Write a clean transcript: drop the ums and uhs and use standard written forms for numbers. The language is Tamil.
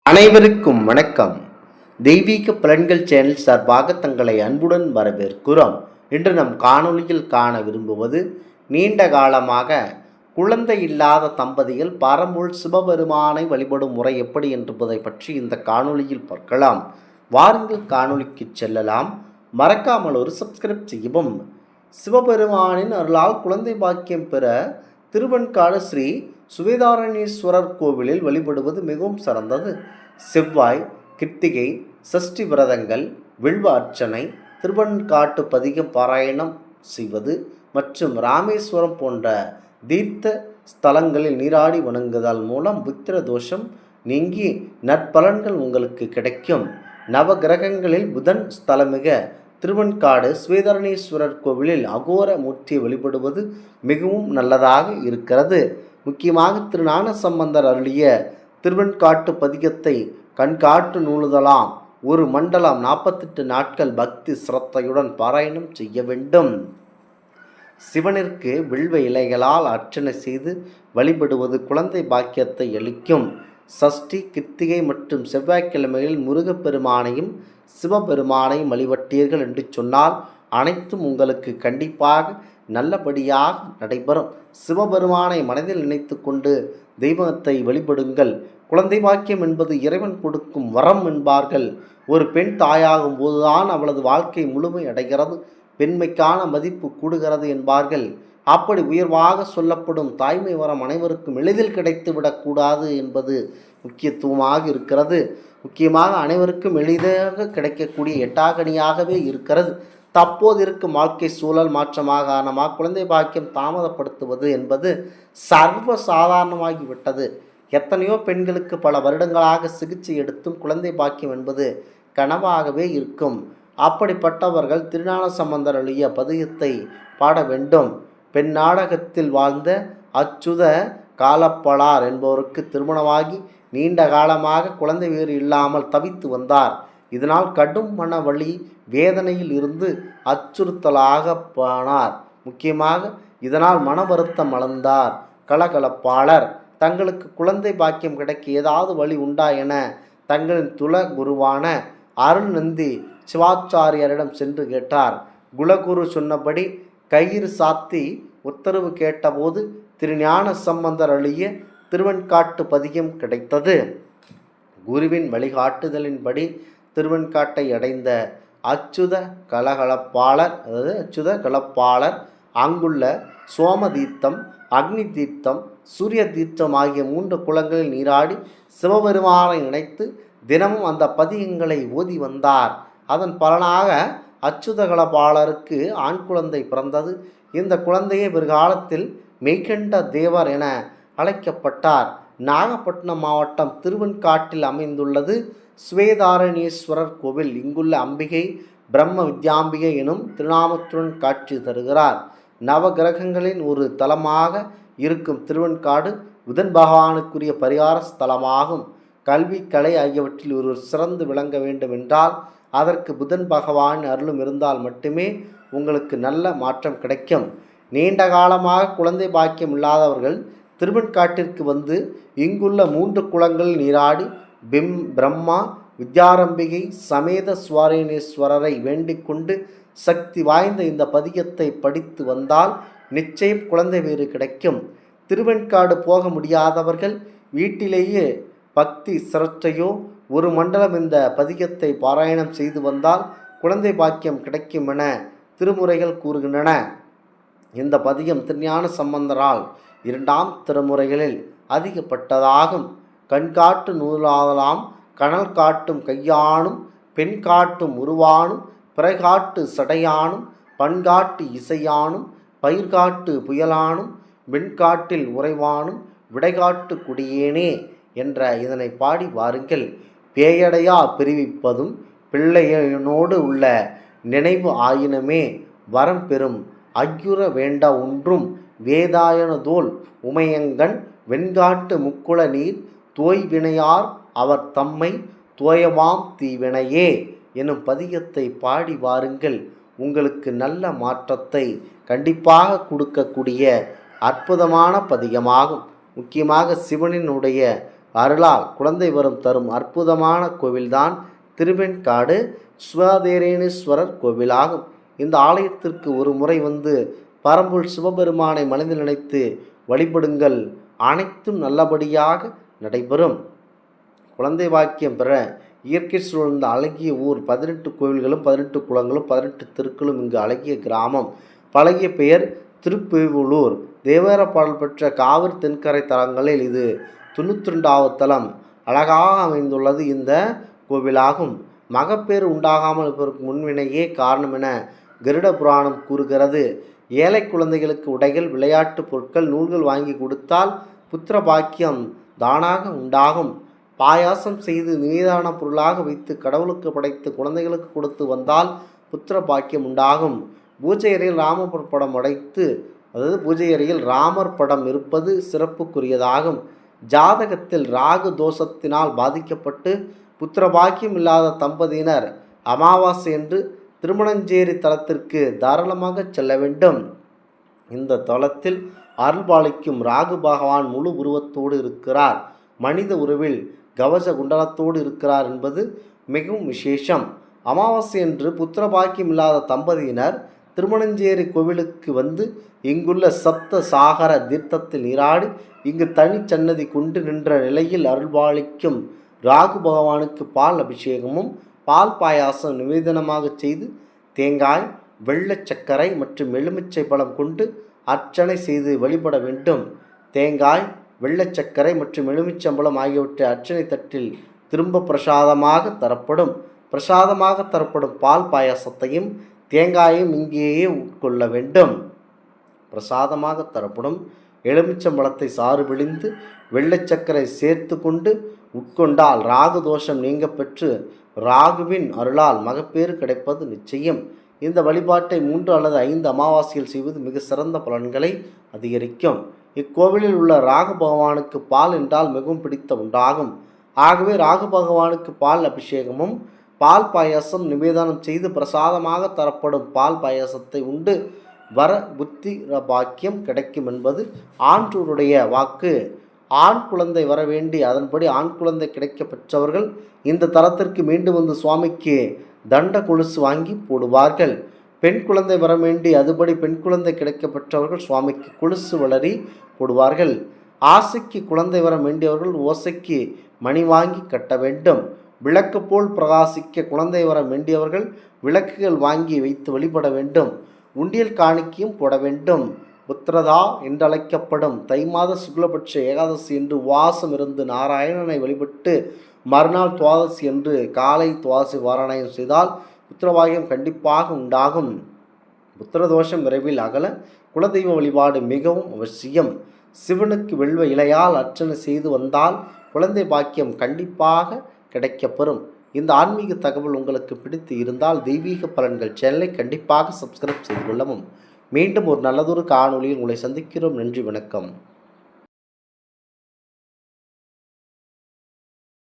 அனைவருக்கும் வணக்கம். தெய்வீக பலன்கள் சேனல் சார்பாக தங்களை அன்புடன் வரவேற்கிறோம். இன்று நம் காணொளியில் காண விரும்புவது நீண்ட காலமாக குழந்தை இல்லாத தம்பதிகள் பரம்பொருள் சிவபெருமானை வழிபடும் முறை எப்படி என்பதை பற்றி இந்த காணொளியில் பார்க்கலாம். வாருங்கள் காணொளிக்கு செல்லலாம். மறக்காமல் ஒரு சப்ஸ்கிரைப் செய்யவும். சிவபெருமானின் அருளால் குழந்தை பாக்கியம் பெற திருவெண்காடு ஸ்ரீ சுவேதாரணீஸ்வரர் கோவிலில் வழிபடுவது மிகவும் சிறந்தது. செவ்வாய், கிருத்திகை, சஷ்டி விரதங்கள், வில்வ அர்ச்சனை, திருவெண்காட்டு பதிகம் பாராயணம் செய்வது மற்றும் ராமேஸ்வரம் போன்ற தீர்த்த ஸ்தலங்களில் நீராடி வணங்குதல் மூலம் புத்திர தோஷம் நீங்கி நற்பலன்கள் உங்களுக்கு கிடைக்கும். நவ கிரகங்களில் புதன் ஸ்தலமிக திருவெண்காடு ஸ்வேதாரணீஸ்வரர் கோவிலில் அகோர மூர்த்தியை வழிபடுவது மிகவும் நல்லதாக இருக்கிறது. முக்கியமாக திருஞான சம்பந்தர் அருளிய திருவெண்காட்டு பதிகத்தை கண்காட்டு நூலுதலாம் ஒரு மண்டலம் 48 நாட்கள் பக்தி சிரத்தையுடன் பாராயணம் செய்ய வேண்டும். சிவனிற்கு வில்வ இலைகளால் அர்ச்சனை செய்து வழிபடுவது குழந்தை பாக்கியத்தை அளிக்கும். சஷ்டி, கிருத்திகை மற்றும் செவ்வாய்க்கிழமைகளில் முருகப்பெருமானையும் சிவபெருமானையும் வழிபட்டீர்கள் என்று சொன்னால் அனைத்தும் உங்களுக்கு கண்டிப்பாக நல்லபடியாக நடைபெறும். சிவபெருமானை மனதில் நினைத்து கொண்டு தெய்வத்தை வழிபடுங்கள். குழந்தை பாக்கியம் என்பது இறைவன் கொடுக்கும் வரம் என்பார்கள். ஒரு பெண் தாயாகும் போதுதான் அவளது வாழ்க்கை முழுமை அடைகிறது, பெண்மைக்கான மதிப்பு கூடுகிறது என்பார்கள். அப்படி உயர்வாக சொல்லப்படும் தாய்மை வரம் அனைவருக்கும் எளிதில் கிடைத்து விடக்கூடாது என்பது முக்கியத்துவமாக இருக்கிறது. முக்கியமாக அனைவருக்கும் எளிதாக கிடைக்கக்கூடிய எட்டாகணியாகவே இருக்கிறது. தற்போது இருக்கும் வாழ்க்கை சூழல் மாற்றமாக காரணமாக குழந்தை பாக்கியம் தாமதப்படுத்துவது என்பது சர்வ சாதாரணமாகிவிட்டது. எத்தனையோ பெண்களுக்கு பல வருடங்களாக சிகிச்சை எடுத்தும் குழந்தை பாக்கியம் என்பது கனவாகவே இருக்கும். அப்படிப்பட்டவர்கள் திருஞான சம்பந்தர் அருளிய பதிகத்தை பாட வேண்டும். பெண் நாடகத்தில் வாழ்ந்த அச்சுத காலப்பளார் என்பவருக்கு திருமணமாகி நீண்ட காலமாக குழந்தை வேறு இல்லாமல் தவித்து வந்தார். இதனால் கடும் மன வலி வேதனையில் இருந்து அச்சுறுத்தலாக போனார். முக்கியமாக இதனால் மன வருத்தம் அளந்தார். கலகலப்பாளர் தங்களுக்கு குழந்தை பாக்கியம் கிடைக்க ஏதாவது வழி உண்டா என தங்களின் துல குருவான அருள்நந்தி சிவாச்சாரியரிடம் சென்று கேட்டார். குலகுரு சொன்னபடி கயிறு சாத்தி உத்தரவு கேட்டபோது திருஞான சம்பந்தர் அருளிய திருவெண்காட்டு பதிகம் கிடைத்தது. குருவின் வழிகாட்டுதலின்படி திருவெண்காட்டை அடைந்த அச்சுத கலப்பாளர் அங்குள்ள சோம தீர்த்தம், அக்னி தீர்த்தம், சூரிய தீர்த்தம் ஆகிய 3 குளங்களில் நீராடி சிவபெருமானை நினைத்து தினமும் அந்த பதிகங்களை ஓதி வந்தார். அதன் பலனாக அச்சுத கலப்பாளருக்கு ஆண் குழந்தை பிறந்தது. இந்த குழந்தையை பிற்காலத்தில் மெய்கண்ட தேவர் என அழைக்கப்பட்டார். நாகப்பட்டினம் மாவட்டம் திருவெண்காட்டில் அமைந்துள்ளது ஸ்வேதாரணீஸ்வரர் கோவில். இங்குள்ள அம்பிகை பிரம்ம வித்யாம்பிகை எனும் திருநாமத்துடன் காட்சி தருகிறார். நவ கிரகங்களின் ஒரு தலமாக இருக்கும் திருவெண்காடு புதன் பகவானுக்குரிய பரிகார ஸ்தலமாகும். கல்வி, கலை ஆகியவற்றில் ஒருவர் சிறந்து விளங்க வேண்டும் என்றால் அதற்கு புதன் பகவான் அருளும் இருந்தால் மட்டுமே உங்களுக்கு நல்ல மாற்றம் கிடைக்கும். நீண்ட காலமாக குழந்தை பாக்கியம் இல்லாதவர்கள் திருவெண்காட்டிற்கு வந்து இங்குள்ள 3 குளங்களில் நீராடி பிரம்மா வித்யாரம்பிகை சமேத சுவாரணீஸ்வரரை வேண்டிக் கொண்டு சக்தி வாய்ந்த இந்த பதிகத்தை படித்து வந்தால் நிச்சயம் குழந்தை வேறு கிடைக்கும். திருவெண்காடு போக முடியாதவர்கள் வீட்டிலேயே பக்தி சிரத்தையோ ஒரு மண்டலம் இந்த பதிகத்தை பாராயணம் செய்து வந்தால் குழந்தை பாக்கியம் கிடைக்கும் என திருமுறைகள் கூறுகின்றன. இந்த பதிகம் திருஞான சம்பந்தரால் 2ஆம் திருமுறைகளில் அதிகப்பட்டதாகும். கண்காட்டு நூலாதலாம் கனல் காட்டும் கையானும் பெண் காட்டும் உருவானும் பிறைகாட்டு சடையானும் பண்காட்டு இசையானும் பயிர்காட்டு புயலானும் வெண்காட்டில் உறைவானும் விடைகாட்டு குடியேனே என்ற இதனை பாடி வாருங்கள். பேயடையா பிரிவிப்பதும் பிள்ளையனோடு உள்ள நினைவு ஆயினமே வரம் பெறும் ஐயுற வேண்ட ஒன்றும் வேதாயனதோல் உமையங்கன் வெண்காட்டு முக்குள நீர் தோய்வினையார் அவர் தம்மை தோயவாம் தீவினையே எனும் பதிகத்தை பாடி வாருங்கள். உங்களுக்கு நல்ல மாற்றத்தை கண்டிப்பாக கொடுக்கக்கூடிய அற்புதமான பதிகமாகும். முக்கியமாக சிவனினுடைய அருளால் குழந்தை வரம் தரும் அற்புதமான கோவில்தான் திருவெண்காடு சிவதேரேணீஸ்வரர் கோவிலாகும். இந்த ஆலயத்திற்கு ஒரு முறை வந்து பரம்பொருள் சிவபெருமானை மனதில் நினைத்து வழிபடுங்கள், அனைத்தும் நல்லபடியாக நடைபெறும். குழந்தை வாக்கியம் பெற இயற்கை சூழ்ந்த அழகிய ஊர், 18 கோவில்களும் 18 குளங்களும் 18 தெருக்களும் இங்கு அழகிய கிராமம். பழகிய பெயர் திருப்பேவூளூர். தேவார பாடல் பெற்ற காவிரி தென்கரை தலங்களில் இது 92வது தலம். அழகாக அமைந்துள்ளது இந்த கோவிலாகும். மகப்பேறு உண்டாகாமல் இருப்பதற்கு முன்வினையே காரணம் என கருட புராணம் கூறுகிறது. ஏழை குழந்தைகளுக்கு உடைகள், விளையாட்டு பொருட்கள், நூல்கள் வாங்கி கொடுத்தால் புத்திர பாக்கியம் தானாக உண்டாகும். பாயாசம் செய்து நிவேதான பொருளாக வைத்து கடவுளுக்கு படைத்து குழந்தைகளுக்கு கொடுத்து வந்தால் புத்திர பாக்கியம் உண்டாகும். பூஜை அறையில் ராமர் படம் உடைத்து, அதாவது பூஜை அறையில் ராமர் படம் இருப்பது சிறப்புக்குரியதாகும். ஜாதகத்தில் ராகு தோஷத்தினால் பாதிக்கப்பட்டு புத்திர பாக்கியம் இல்லாத தம்பதியினர் அமாவாசை என்று திருமணஞ்சேரி தலத்திற்கு தாராளமாக செல்ல வேண்டும். இந்த தலத்தில் அருள்பாலிக்கும் ராகு பகவான் முழு உருவத்தோடு இருக்கிறார். மனித உருவில் கவச குண்டலத்தோடு இருக்கிறார் என்பது மிகவும் விசேஷம். அமாவாசை என்று புத்திர பாக்கியம் இல்லாத தம்பதியினர் திருமணஞ்சேரி கோவிலுக்கு வந்து இங்குள்ள சப்த சாகர தீர்த்தத்தில் நீராடி இங்கு தனி சன்னதி கொண்டு நின்ற நிலையில் அருள்பாலிக்கும் ராகு பகவானுக்கு பால் அபிஷேகமும் பால் பாயாசம் நிவேதனமாக செய்து தேங்காய், வெள்ளை சர்க்கரை மற்றும் எலுமிச்சை பழம் கொண்டு அர்ச்சனை செய்து வழிபட வேண்டும். தேங்காய், வெள்ளை சர்க்கரை மற்றும் எலுமிச்சம்பழம் ஆகியவற்றை அர்ச்சனை தட்டில் திரும்ப பிரசாதமாக தரப்படும். பிரசாதமாக தரப்படும் பால் பாயாசத்தையும் தேங்காயும் இங்கேயே உட்கொள்ள வேண்டும். பிரசாதமாக தரப்படும் எலுமிச்சம்பழத்தை சாறு பிழிந்து வெள்ளை சர்க்கரை சேர்த்து கொண்டு உட்கொண்டால் ராகு தோஷம் நீங்க பெற்று ராகுவின் அருளால் மகப்பேறு கிடைப்பது நிச்சயம். இந்த வழிபாட்டை 3 அல்லது 5 அமாவாசையில் செய்வது மிக சிறந்த பலன்களை அதிகரிக்கும். இக்கோவிலில் உள்ள ராகு பகவானுக்கு பால் என்றால் மிகவும் பிடித்த உண்டாகும். ஆகவே ராகு பகவானுக்கு பால் அபிஷேகமும் பால் பாயாசம் நிவேதனம் செய்து பிரசாதமாக தரப்படும் பால் பாயாசத்தை உண்டு வர புத்திர பாக்கியம் கிடைக்கும் என்பது ஆன்றோருடைய வாக்கு. ஆண் குழந்தை வர வேண்டி அதன்படி ஆண் குழந்தை கிடைக்க பெற்றவர்கள் இந்த தலத்திற்கு மீண்டும் வந்து சுவாமிக்கு தண்ட கொலுசு வாங்கி போடுவார்கள். பெண் குழந்தை வர வேண்டி அதுபடி பெண் குழந்தை கிடைக்க பெற்றவர்கள் சுவாமிக்கு கொலுசு வளரி போடுவார்கள். ஆசைக்கு குழந்தை வர வேண்டியவர்கள் ஓசைக்கு மணி வாங்கி கட்ட வேண்டும். விளக்கு போல் பிரகாசிக்க குழந்தை வர வேண்டியவர்கள் விளக்குகள் வாங்கி வைத்து வழிபட வேண்டும். உண்டியல் காணிக்கையும் போட வேண்டும். புத்திரதா என்றழைக்கப்படும் தை மாத சுக்லபட்ச ஏகாதசி என்று உவாசம் இருந்து நாராயணனை வழிபட்டு மறுநாள் துவாதசி என்று காலை துவாதசி வாராயணம் செய்தால் புத்திரபாகியம் கண்டிப்பாக உண்டாகும். புத்திரதோஷம் விரைவில் அகல குலதெய்வ வழிபாடு மிகவும் அவசியம். சிவனுக்கு வெல்வ இலையால் அர்ச்சனை செய்து வந்தால் குழந்தை பாக்கியம் கண்டிப்பாக கிடைக்கப்பெறும். இந்த ஆன்மீக தகவல் உங்களுக்கு பிடித்து இருந்தால் தெய்வீக பலன்கள் சேனலை கண்டிப்பாக சப்ஸ்கிரைப் செய்து கொள்ளவும். மீண்டும் ஒரு நல்லதொரு காணொளியில் உங்களை சந்திக்கிறோம். நன்றி, வணக்கம்.